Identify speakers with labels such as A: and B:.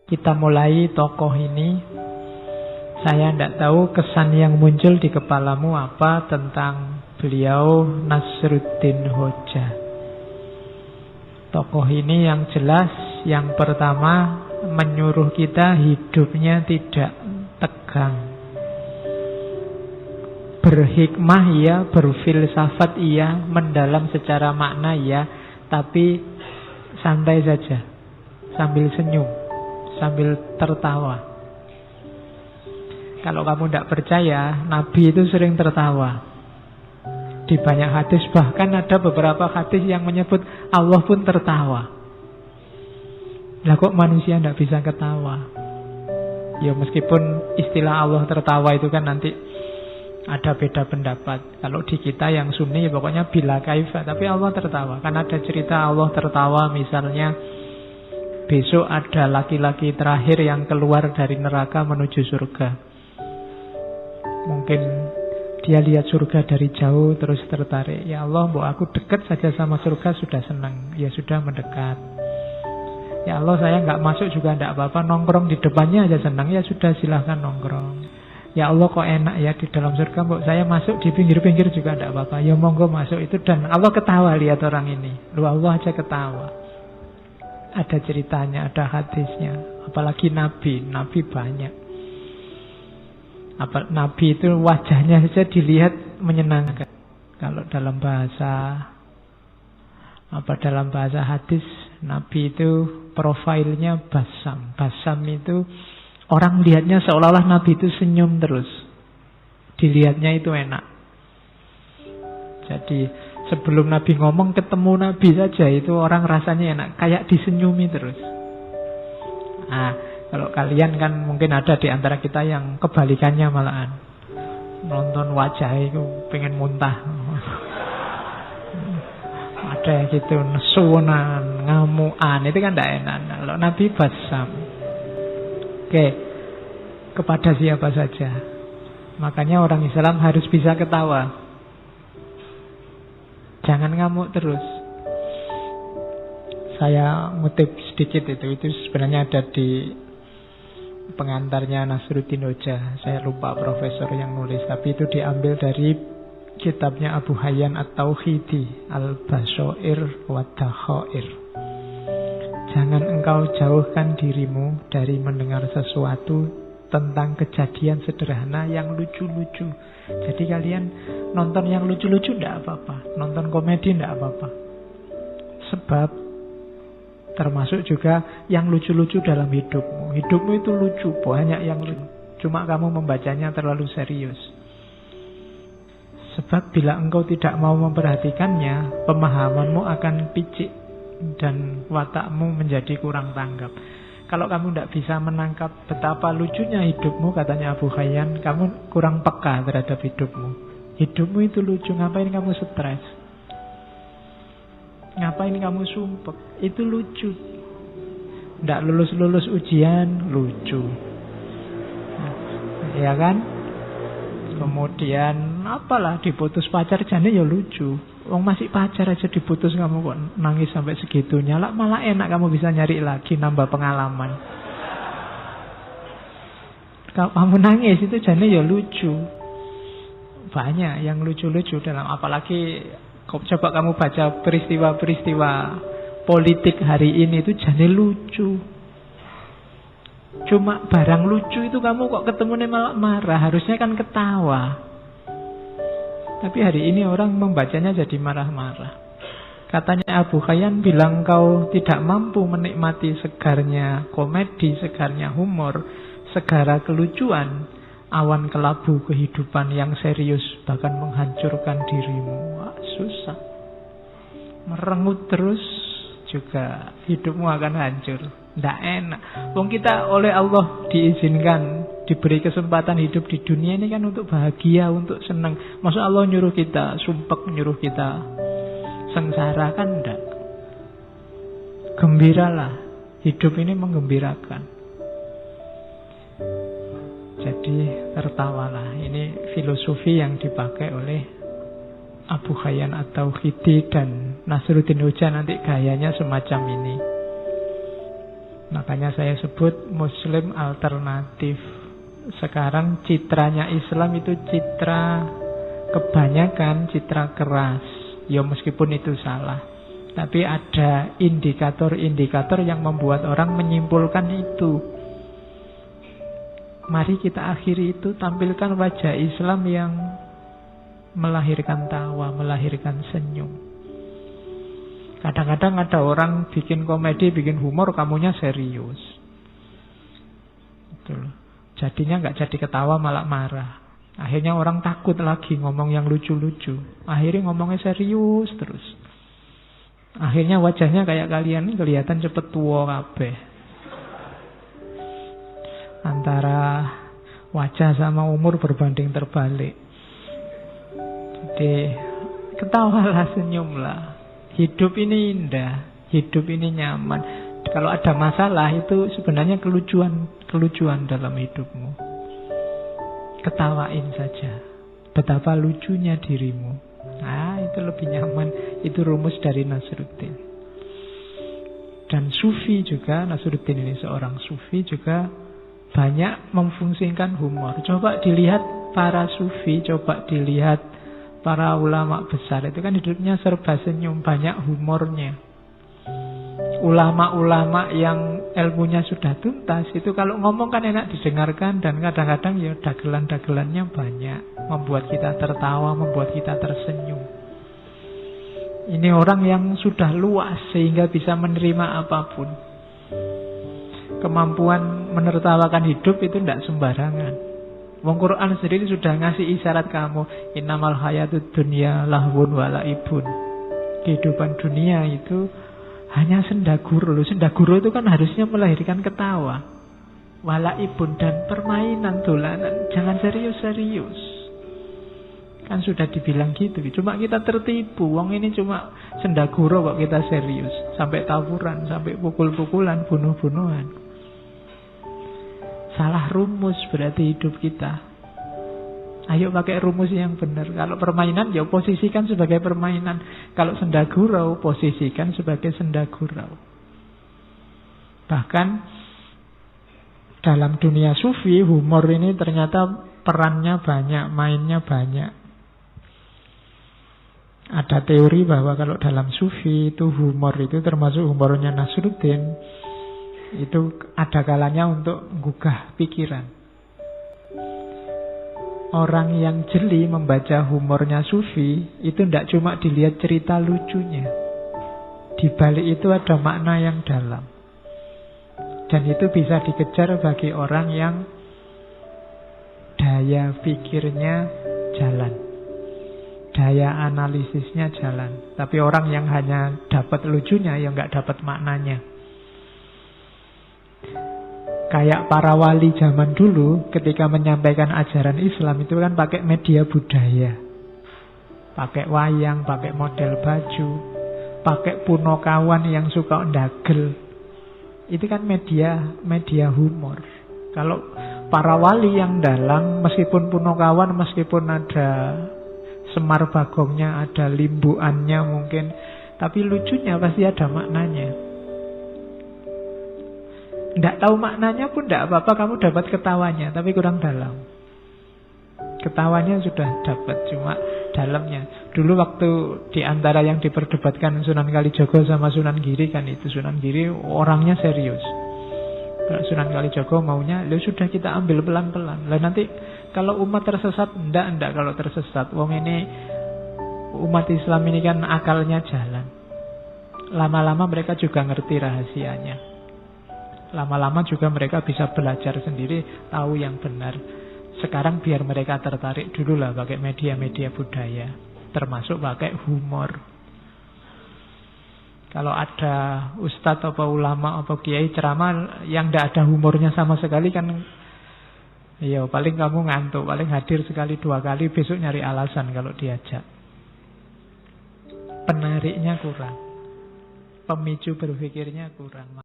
A: Kita mulai tokoh ini. Saya tidak tahu kesan yang muncul di kepalamu apa tentang beliau Nasruddin Hoja. Tokoh ini yang jelas, yang pertama menyuruh kita hidupnya tidak tegang. Berhikmah iya, berfilsafat iya, mendalam secara makna iya, tapi santai saja, sambil senyum, sambil tertawa. Kalau kamu tidak percaya, Nabi itu sering tertawa. Di banyak hadis, bahkan ada beberapa hadis yang menyebut Allah pun tertawa. Lah kok manusia tidak bisa ketawa? Ya meskipun istilah Allah tertawa itu kan nanti ada beda pendapat. Kalau di kita yang Sunni pokoknya bila kaifa, tapi Allah tertawa. Kan ada cerita Allah tertawa, misalnya besok ada laki-laki terakhir yang keluar dari neraka menuju surga. Mungkin dia lihat surga dari jauh terus tertarik. Ya Allah, mbok aku dekat saja sama surga sudah senang. Ya sudah mendekat. Ya Allah, saya nggak masuk juga tidak apa-apa, nongkrong di depannya aja senang. Ya sudah, silahkan nongkrong. Ya Allah, kok enak ya di dalam surga, mbok saya masuk di pinggir-pinggir juga tidak apa-apa. Ya monggo masuk itu. Dan Allah ketawa lihat orang ini. Lu Allah aja ketawa. Ada ceritanya, ada hadisnya. Apalagi Nabi banyak. Nabi itu wajahnya saja dilihat menyenangkan. Kalau dalam bahasa hadis, Nabi itu profilnya basam. Basam itu orang lihatnya seolah-olah Nabi itu senyum terus. Dilihatnya itu enak. Jadi sebelum Nabi ngomong, ketemu Nabi saja itu orang rasanya enak, kayak disenyumi terus. Kalau kalian kan mungkin ada di antara kita yang kebalikannya malahan. Nonton wajah itu pengen muntah. Ada yang gitu, nesunan, ngamuan, itu kan tidak enak. Kalau Nabi basam. Oke, kepada siapa saja. Makanya orang Islam harus bisa ketawa. Jangan ngamuk terus. Saya ngutip sedikit itu sebenarnya ada di pengantarnya Nasruddin Hoja. Saya lupa profesor yang nulis, tapi itu diambil dari kitabnya Abu Hayyan At-Tauhidi, Al-Bashair wa Dakhair. Jangan engkau jauhkan dirimu dari mendengar sesuatu tentang kejadian sederhana yang lucu-lucu. Jadi kalian nonton yang lucu-lucu tidak apa-apa, nonton komedi tidak apa-apa. Sebab termasuk juga yang lucu-lucu dalam hidupmu. Hidupmu itu lucu, banyak yang lucu. Cuma kamu membacanya terlalu serius. Sebab bila engkau tidak mau memperhatikannya, pemahamanmu akan picik dan watakmu menjadi kurang tanggap. Kalau kamu tidak bisa menangkap betapa lucunya hidupmu, katanya Abu Hayyan, kamu kurang peka terhadap hidupmu. Hidupmu itu lucu, ngapain kamu stres? Ngapain kamu sumpek? Itu lucu. Tidak lulus-lulus ujian, lucu. Ya kan? Kemudian apalah diputus pacar, jane ya lucu. Wong masih pacar aja diputus, kamu kok nangis sampai segitunya. Malah enak kamu bisa nyari lagi, nambah pengalaman. Kalau kamu nangis itu jane ya lucu. Banyak yang lucu-lucu dalam, apalagi coba kamu baca peristiwa-peristiwa politik hari ini, itu jadi lucu. Cuma barang lucu itu kamu kok ketemu malah marah. Harusnya kan ketawa. Tapi hari ini orang membacanya jadi marah-marah. Katanya Abu Hayyan bilang, kau tidak mampu menikmati segarnya komedi, segarnya humor, segara kelucuan, awan kelabu kehidupan yang serius bahkan menghancurkan dirimu. Wah, susah. Merengut terus juga hidupmu akan hancur. Tidak enak. Wong kita oleh Allah diizinkan, diberi kesempatan hidup di dunia ini kan untuk bahagia, untuk senang. Masa Allah nyuruh kita sumpek, nyuruh kita sengsara? Kan enggak. Gembiralah. Hidup ini menggembirakan. Jadi tertawalah. Ini filosofi yang dipakai oleh Abu Hayyan At-Tauhidi dan Nasruddin Hoja nanti gayanya semacam ini. Makanya saya sebut Muslim alternatif. Sekarang citranya Islam itu citra kebanyakan citra keras. Ya meskipun itu salah, tapi ada indikator-indikator yang membuat orang menyimpulkan itu. Mari kita akhiri itu, tampilkan wajah Islam yang melahirkan tawa, melahirkan senyum. Kadang-kadang ada orang bikin komedi, bikin humor, kamunya serius. Betul. Jadinya nggak jadi ketawa, malah marah. Akhirnya orang takut lagi ngomong yang lucu-lucu. Akhirnya ngomongnya serius terus. Akhirnya wajahnya kayak kalian ini kelihatan cepet tua kabeh. Antara wajah sama umur berbanding terbalik. Jadi ketawalah, senyumlah. Hidup ini indah, hidup ini nyaman. Kalau ada masalah itu sebenarnya kelucuan dalam hidupmu. Ketawain saja. Betapa lucunya dirimu. Nah, itu lebih nyaman. Itu rumus dari Nasruddin. Dan Sufi juga, Nasruddin ini seorang Sufi juga banyak memfungsikan humor. Coba dilihat para Sufi, coba dilihat para ulama besar, itu kan hidupnya serba senyum, banyak humornya. Ulama-ulama yang ilmunya sudah tuntas, itu kalau ngomong kan enak didengarkan, dan kadang-kadang ya dagelan-dagelannya banyak, membuat kita tertawa, membuat kita tersenyum. Ini orang yang sudah luas sehingga bisa menerima apapun. Kemampuan menertawakan hidup itu tidak sembarangan. Wong Quran sendiri sudah ngasih isyarat kamu, innamal hayatud dunya lahwun wa laibun. Kehidupan dunia itu hanya sendaguro. Sendaguro itu kan harusnya melahirkan ketawa. Walaibun, dan permainan, dolanan. Jangan serius-serius. Kan sudah dibilang gitu. Cuma kita tertipu. Wong ini cuma sendaguro kok kita serius. Sampai tawuran, sampai pukul-pukulan, bunuh-bunuhan. Salah rumus berarti hidup kita. Ayo pakai rumus yang benar. Kalau permainan, ya posisikan sebagai permainan. Kalau sendagurau, posisikan sebagai sendagurau. Bahkan dalam dunia sufi, humor ini ternyata perannya banyak, mainnya banyak. Ada teori bahwa kalau dalam sufi itu humor itu termasuk humornya Nasruddin, itu ada kalanya untuk menggugah pikiran. Orang yang jeli membaca humornya Sufi itu tidak cuma dilihat cerita lucunya. Di balik itu ada makna yang dalam. Dan itu bisa dikejar bagi orang yang daya pikirnya jalan, daya analisisnya jalan. Tapi orang yang hanya dapat lucunya, ya nggak dapat maknanya. Kayak para wali zaman dulu ketika menyampaikan ajaran Islam itu kan pakai media budaya. Pakai wayang, pakai model baju, pakai punokawan yang suka ndagel. Itu kan media humor. Kalau para wali yang dalang, meskipun punokawan, meskipun ada Semar Bagongnya, ada limbuannya mungkin, tapi lucunya pasti ada maknanya. Tidak tahu maknanya pun tidak apa-apa, kamu dapat ketawanya, tapi kurang dalam. Ketawanya sudah dapat, cuma dalamnya. Dulu waktu diantara yang diperdebatkan Sunan Kalijogo sama Sunan Giri kan itu, Sunan Giri orangnya serius. Kalau Sunan Kalijogo maunya, ya sudah kita ambil pelan-pelan. Lah nanti kalau umat tersesat, enggak kalau tersesat. Wong ini, umat Islam ini kan akalnya jalan. Lama-lama mereka juga ngerti rahasianya. Lama-lama juga mereka bisa belajar sendiri, tahu yang benar. Sekarang biar mereka tertarik dulu lah pakai media-media budaya, termasuk pakai humor. Kalau ada ustadz atau ulama atau kiai ceramah yang tidak ada humornya sama sekali kan, ya paling kamu ngantuk, paling hadir sekali dua kali, besok nyari alasan kalau diajak. Penariknya kurang, pemicu berpikirnya kurang.